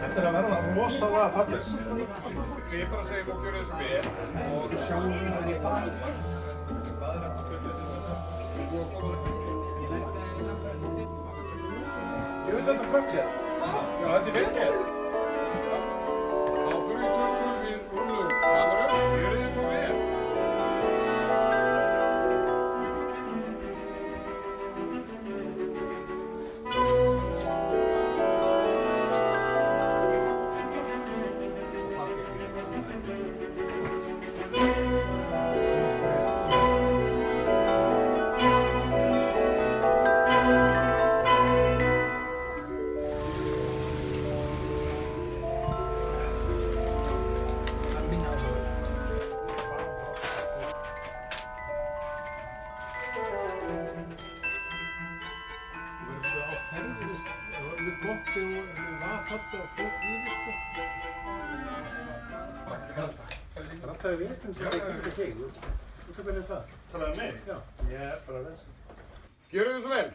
Þetta er að verða rosalega fallegt. Við bara segjum og gjörum þessu vel og sjáum það í bæði. Ég veit þetta flott hér. Já, þetta er vel hér. Þá fyrir við tökum við rúlum kameru og gjörum þessu vel. Það er vesen sem það getur ekki þig. Þú veist hvernig það? Talaðu mig? Já, ég er bara vesen. Gjörum þessu vel.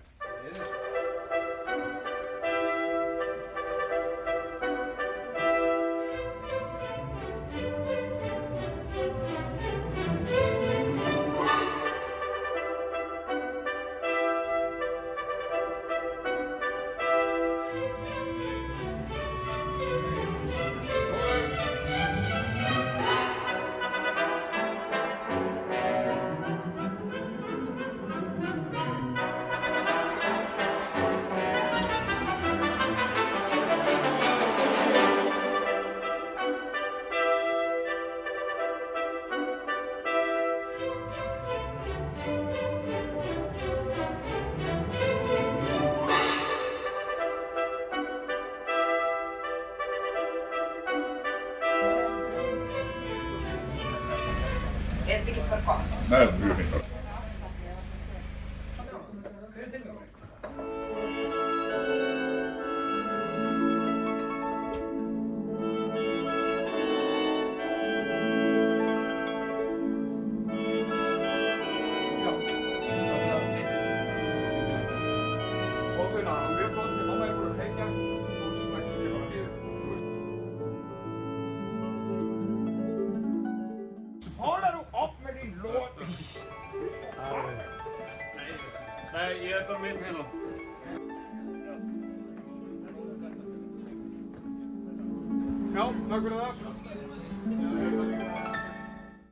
Er þetta ekki bara gott? Nei, mjög fint. Og þau náðu mjög flott, mamma er búin að kveikja og þú svona kíkja bara niður. Håller du upp med din lort? Nej, ég er bara minn hérna. Já, takk fyrir það.